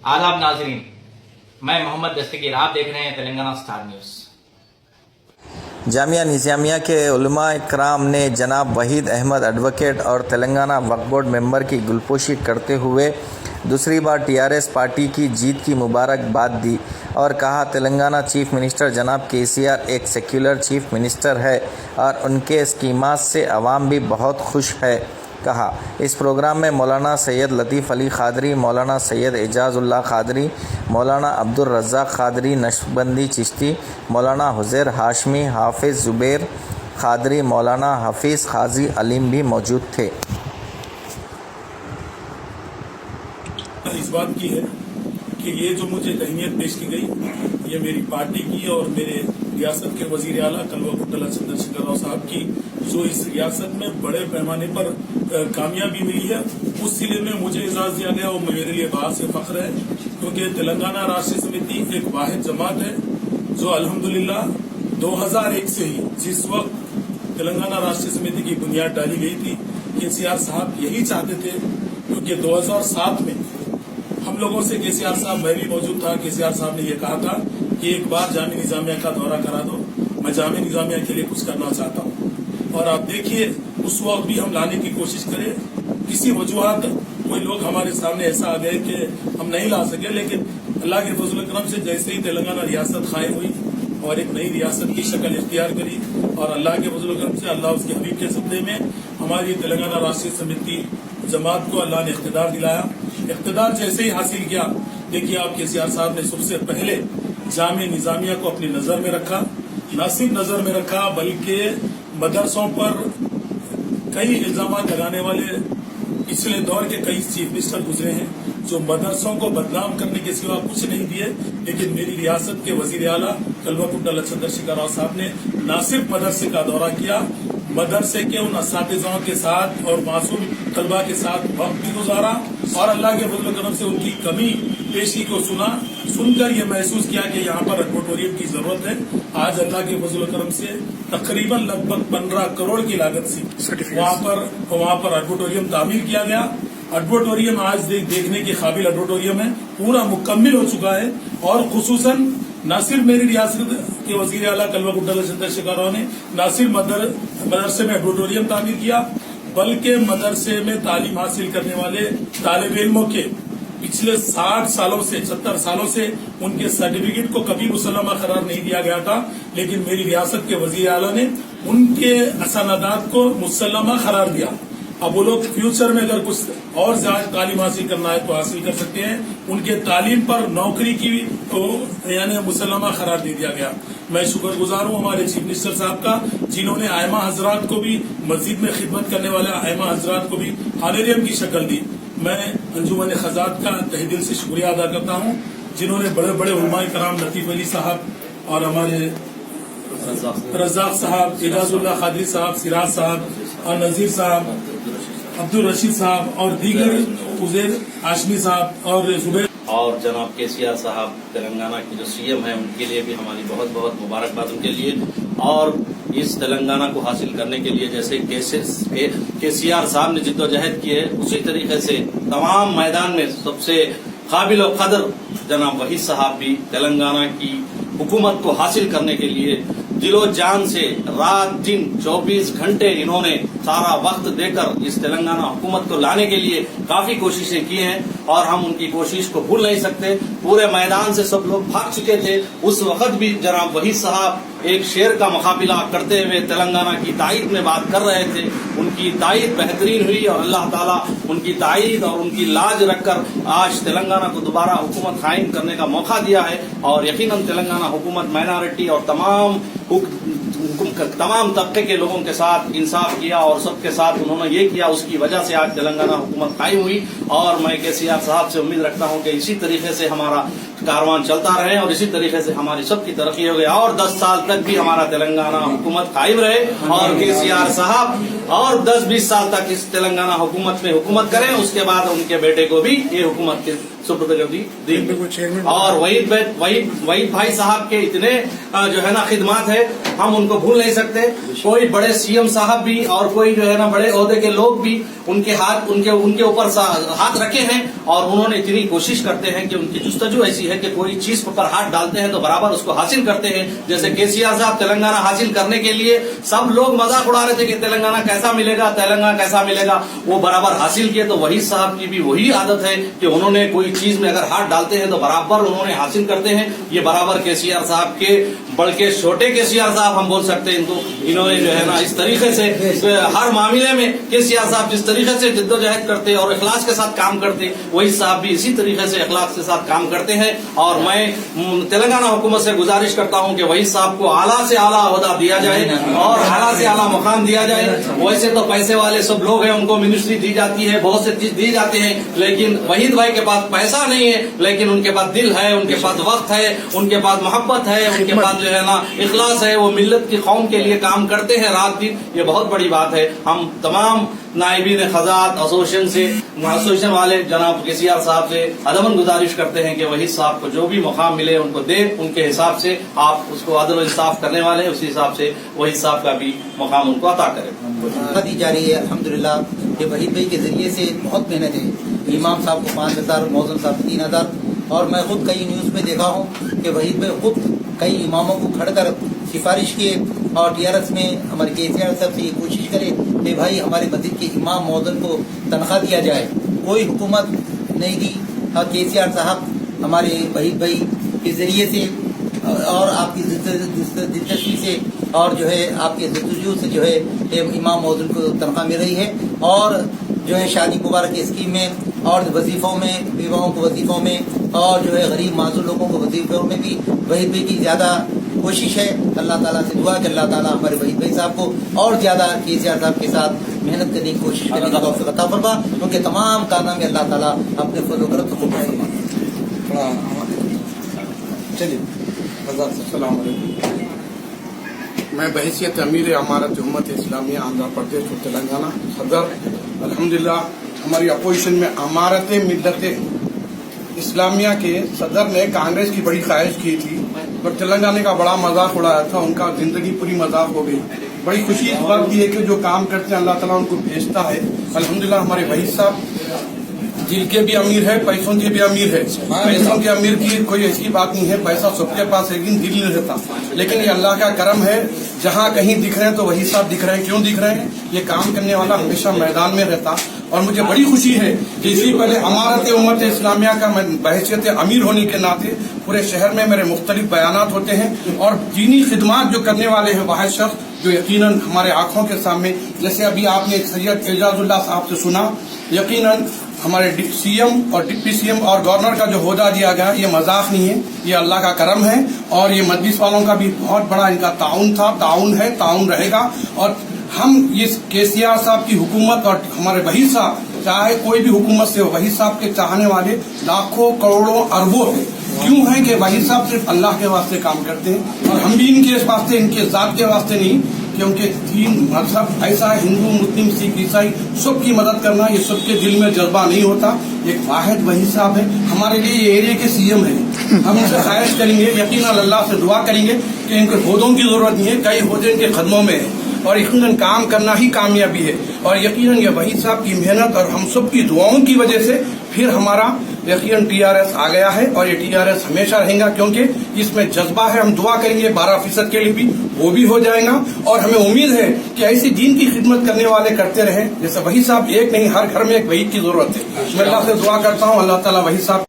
आदाब नाजरीन, मैं मोहम्मद दस्तगीर, आप देख रहे हैं तेलंगाना स्टार न्यूज़। जामिया निज़ामिया के उलमा इकराम ने जनाब वहीद अहमद एडवोकेट और तेलंगाना वक्फ बोर्ड मेंबर की गुलपोशी करते हुए दूसरी बार टीआरएस पार्टी की जीत की मुबारकबाद दी और कहा तेलंगाना चीफ मिनिस्टर जनाब केसीआर एक सेक्युलर चीफ मिनिस्टर है और उनके स्कीमात से अवाम भी बहुत खुश है। कहा इस प्रोग्राम में मौलाना सैयद लतीफ़ अली खादरी, मौलाना सैयद एजाज़ुल्लाह खादरी, मौलाना अब्दुल रज़्ज़ाक़ खादरी नक्शबंदी चिश्ती, मौलाना हुज़ैर हाशमी, हाफिज़ ज़ुबैर खादरी, मौलाना हफ़ीज़ क़ाज़ी अलीम भी मौजूद थे। इस बात की है कि ये जो मुझे तहनीत पेश की गई ये मेरी पार्टी की और मेरे रियासत के वजीर आला कल्वाकुंतला चंद्रशेखर राव साहब की जो इस रियासत में बड़े पैमाने पर कामयाबी मिली है उस सिले में मुझे एजाज दिया गया और मेरे लिए बात से फख्र है क्योंकि तेलंगाना राष्ट्रीय समिति एक वाहिद जमात है जो अल्हम्दुलिल्लाह 2001 से ही जिस वक्त तेलंगाना राष्ट्रीय समिति की बुनियाद डाली गई थी केसीआर साहब यही चाहते थे क्योंकि 2007 में हम लोगों से केसीआर साहब, मैं भी मौजूद था, केसीआर साहब ने यह कहा था कि एक बार जामिया निज़ामिया का दौरा करा दो, मैं जामिया निज़ामिया के लिए कुछ करना चाहता हूं। और आप देखिए उस वक्त भी हम लाने की कोशिश करें, किसी वजूहत कोई लोग हमारे सामने ऐसा आ गए कि हम नहीं ला सके, लेकिन अल्लाह के फजल करम से जैसे ही तेलंगाना रियासत कायम हुई और एक नई रियासत की शक्ल इख्तियार करी और अल्लाह के फजल करम से अल्लाह उसके हबीब के सदक़े में हमारी तेलंगाना राष्ट्रीय समिति जमात को अल्लाह ने इख्तिदार दिलाया। इख्तिदार जैसे ही हासिल किया, देखिए आप केसीआर साहब ने सबसे पहले जामिया निज़ामिया को अपनी नजर में रखा, न सिर्फ नजर में रखा बल्कि मदरसों पर कई इल्जाम लगाने वाले पिछले दौर के कई चीफ मिनिस्टर गुजरे हैं जो मदरसों को बदनाम करने के सिवा कुछ नहीं दिए, लेकिन मेरी रियासत के वजीर आला कल्वाकुंतला चंद्रशेखर राव साहब ने न सिर्फ मदरसे का दौरा किया, मदरसे के उन असातिज़ाओं के साथ और मासूम तलबा के साथ वक्त भी गुजारा और अल्लाह के फजल करम से उनकी कमी पेशी को सुनकर ये महसूस किया कि यहाँ पर एडवोटोरियम की जरूरत है। आज अल्लाह के फजल करम से तकरीबन लगभग 15 करोड़ की लागत से वहाँ पर एडवोटोरियम तामीर किया गया। एडवोटोरियम आज देखने के काबिल एडवोटोरियम है, पूरा मुकम्मिल हो चुका है और खुसूसन न सिर्फ मेरी रियासत के वजीर आला कल्वाकुंतला चंद्रशेखर राव ने न सिर्फ मदरसे में एडवोटोरियम तामीर किया बल्कि मदरसे में तालीम हासिल करने वाले तालिब इल्मों के पिछले 60 सालों से 70 सालों से उनके सर्टिफिकेट को कभी मुसल्लमा करार नहीं दिया गया था, लेकिन मेरी रियासत के वजीर आला ने उनके असनादात को मुसल्लमा करार दिया। अब वो लोग फ्यूचर में अगर कुछ और ज्यादा तालीम हासिल करना है तो हासिल कर सकते हैं। उनके तालीम पर नौकरी की तो यानी मुसल्लमा करार दे दिया गया। मैं शुक्रगुजार हूँ हमारे चीफ मिनिस्टर साहब का जिन्होंने आयमा हजरात को भी मस्जिद में खिदमत करने वाले आयमा हजरात को भी ऑनरेरियम की शक्ल दी। मैं अंजुमन खजात का तहे दिल से शुक्रिया अदा करता हूँ जिन्होंने बड़े बड़े उलमाए कराम लतीफ अली साहब और हमारे रज़्ज़ाक़ साहब, एजाज़ुल्लाह खादरी साहब, सिराज साहब और नज़ीर साहब, अब्दुल रशीद साहब और दीगर उज़ैर हाशमी साहब और जुबैर और जनाब केसीआर साहब तेलंगाना के जो सीएम हैं उनके लिए भी हमारी बहुत बहुत मुबारकबाद उनके लिए। और इस तेलंगाना को हासिल करने के लिए जैसे केसीआर साहब ने जिद्दोजहद की है उसी तरीके से तमाम मैदान में सबसे काबिल और कदर जनाब वहीद साहब भी तेलंगाना की हुकूमत को हासिल करने के लिए दिलो जान से रात दिन 24 घंटे इन्होंने सारा वक्त देकर इस तेलंगाना हुकूमत को लाने के लिए काफी कोशिशें की हैं और हम उनकी कोशिश को भूल नहीं सकते। पूरे मैदान से सब लोग भाग चुके थे, उस वक्त भी जनाब वहीद साहब एक शेर का मुकाबला करते हुए तेलंगाना की ताईद में बात कर रहे थे। उनकी ताईद बेहतरीन हुई और अल्लाह ताला उनकी ताईद और उनकी लाज रखकर आज तेलंगाना को दोबारा हुकूमत कायम करने का मौका दिया है। और यकीनन तेलंगाना हुकूमत माइनॉरिटी और तमाम तबके के लोगों के साथ इंसाफ किया और सबके साथ उन्होंने ये किया, उसकी वजह से आज तेलंगाना हुकूमत कायम हुई। और मैं केसीआर साहब से उम्मीद रखता हूँ कि इसी तरीके से हमारा कारवान चलता रहे और इसी तरीके से हमारी सबकी तरक्की हो गई और 10 साल तक भी हमारा तेलंगाना हुकूमत कायम रहे और केसीआर साहब और 10-20 साल तक इस तेलंगाना हुकूमत में हुकूमत करें, उसके बाद उनके बेटे को भी ये हुकूमत सुपुर्दगी दी। और वहीद भाई साहब के इतने जो है ना खिदमत है, हम उनको भूल नहीं सकते। कोई बड़े सीएम साहब भी और कोई जो है ना बड़े ओहदे के लोग भी उनके ऊपर हाथ रखे हैं, और उन्होंने इतनी कोशिश करते हैं कि उनकी जुस्तजू ऐसी है कि कोई चीज पर हाथ डालते हैं तो बराबर उसको हासिल करते हैं। जैसे केसीआर साहब तेलंगाना हासिल करने के लिए सब लोग मजाक उड़ा रहे थे कि तेलंगाना कैसा मिलेगा, तेलंगाना कैसा मिलेगा, वो बराबर हासिल किए। तो वहीद साहब की भी वही आदत है कि उन्होंने कोई चीज में अगर हाथ डालते हैं तो बराबर उन्होंने हासिल करते हैं। ये बराबर केसीआर साहब के बल्कि छोटे केसीआर साहब हम बोल सकते हैं इनको, इन्होंने जो है ना इस तरीके से हर मामले में केसीआर साहब जिस तरीके से जिद्दोजहद करते और इखलास के साथ काम करते, वही साहब भी इसी तरीके से इखलास के साथ काम करते हैं। और मैं तेलंगाना हुकूमत से गुजारिश करता हूं कि वही साहब को आला से आला ओहदा दिया जाए और आला से आला मुकाम दिया जाए। वैसे तो पैसे वाले सब लोग हैं, उनको मिनिस्ट्री दी जाती है, बहुत से चीज दी जाते हैं, लेकिन वहीद भाई के पास पैसा नहीं है, लेकिन उनके पास दिल है, उनके पास वक्त है, उनके पास मोहब्बत है, उनके पास जो है ना इखलास है। वो मिल्लत की कौम के लिए काम करते हैं रात दिन, ये बहुत बड़ी बात है। हम तमाम नाइबीन खजात एसोसिएशन वाले जनाब केसीआर साहब से अदमन गुजारिश करते हैं कि वहीद साहब को जो भी मुकाम मिले उनको दे, उनके हिसाब से आप उसको अदल इंसाफ करने वाले हैं, उसी हिसाब से वहीद साहब का भी मुकाम उनको अता करें। दी जा रही है अल्हम्दुलिल्लाह। ये वहीद भाई के जरिए से बहुत मेहनत है। इमाम साहब को 5,000, मौजम साहब 3,000, और मैं खुद कई न्यूज़ में देखा हूँ कि वहीद भाई खुद कई इमामों को खड़कर सिफारिश किए, और टीआरएस में हमारे केसीआर साहब से ये कोशिश करे कि भाई हमारे मस्जिद के इमाम मौजन को तनख्वाह दिया जाए। कोई हुकूमत नहीं दी। केसीआर साहब हमारे वहीद भाई के जरिए से और आपकी दिलचस्पी से और जो है आपके जद्दोजहद से जो है इमाम मौजूद को तनख्वाह मिल रही है, और जो है शादी मुबारक की स्कीम में और वजीफ़ों में, विवाहों को वजीफ़ों में, और जो है गरीब माजूर लोगों को वजीफ़ों में भी वहीद भाई की ज़्यादा कोशिश है। अल्लाह ताला से दुआ कि अल्लाह ताला हमारे वहीद भाई साहब को और ज़्यादा केसीआर साहब के साथ मेहनत करने की कोशिश करने का तौफीक अता फरमा। उनके तमाम कारनामे में अल्लाह ताला अपने फज़ल व करम से कबूल फरमा। चलिए, अस्सलाम वालेकुम। मैं बहैसियत अमीर अमारत उम्मत इस्लामिया आंध्र प्रदेश और तेलंगाना सदर, अल्हम्दुलिल्लाह हमारी अपोजिशन में अमारत मिल्लत इस्लामिया के सदर ने कांग्रेस की बड़ी ख्वाहिश की थी, पर तेलंगाना का बड़ा मजाक उड़ाया था, उनका जिंदगी पूरी मजाक हो गई। बड़ी खुशी इस बात की है कि जो काम करते हैं अल्लाह ताला उनको भेजता है। अल्हम्दुलिल्लाह हमारे वहीद साहब दिल के भी अमीर है, पैसों के भी अमीर है। पैसों के अमीर की कोई ऐसी बात नहीं है, पैसा सबके पास है, लेकिन दिल नहीं रहता। लेकिन ये अल्लाह का करम है, जहाँ कहीं दिख रहे हैं तो वही साहब दिख रहे हैं। क्यों दिख रहे हैं? ये काम करने वाला हमेशा मैदान में रहता। और मुझे बड़ी खुशी है कि इससे पहले अमारत उम्मत इस्लामिया का मैं बहैसियत अमीर होने के नाते पूरे शहर में मेरे मुख्तलिफ बयानात होते हैं, और दीनी खिदमात जो करने वाले हैं वह शख्स जो यकीनन हमारे आंखों के सामने, जैसे अभी आपने सैयद एजाजुल्लाह साहब से सुना, यकीनन हमारे सीएम और डिप्टी सीएम और गवर्नर का जो ओहदा दिया गया ये मजाक नहीं है, ये अल्लाह का करम है। और ये मजलिस वालों का भी बहुत बड़ा इनका ताउन था, ताउन है, ताउन रहेगा। और हम इस केसीआर साहब की हुकूमत और हमारे वहीद साहब, चाहे कोई भी हुकूमत से हो, वहीद साहब के चाहने वाले लाखों करोड़ों अरबों हैं। क्यों है कि वहीद साहब सिर्फ अल्लाह के वास्ते काम करते हैं, और हम भी इनके वास्ते, इनके जात के वास्ते नहीं, क्योंकि दीन मजहब ऐसा है, हिंदू मुस्लिम सिख ईसाई सबकी मदद करना ये सबके दिल में जज्बा नहीं होता। एक वाहिद वहीद साहब है, हमारे लिए ये एरिया के सीएम है। हम इनसे ख्वाहिश करेंगे, यकीनन अल्लाह से दुआ करेंगे कि इनको ओहदों की जरूरत नहीं है, कई ओहदे इनके कदमों में है, और यकीनन काम करना ही कामयाबी है। और यकीनन ये वहीद साहब की मेहनत और हम सब की दुआओं की वजह से फिर हमारा यकीनन टीआरएस आ गया है, और ये टीआरएस हमेशा रहेगा, क्योंकि इसमें जज्बा है। हम दुआ करेंगे 12% के लिए भी, वो भी हो जाएगा। और हमें उम्मीद है कि ऐसी दीन की खिदमत करने वाले करते रहे, जैसे वहीद साहब एक नहीं, हर घर में एक वहीद की जरूरत है। मैं अल्लाह से दुआ करता हूँ, अल्लाह ताला वहीद साहब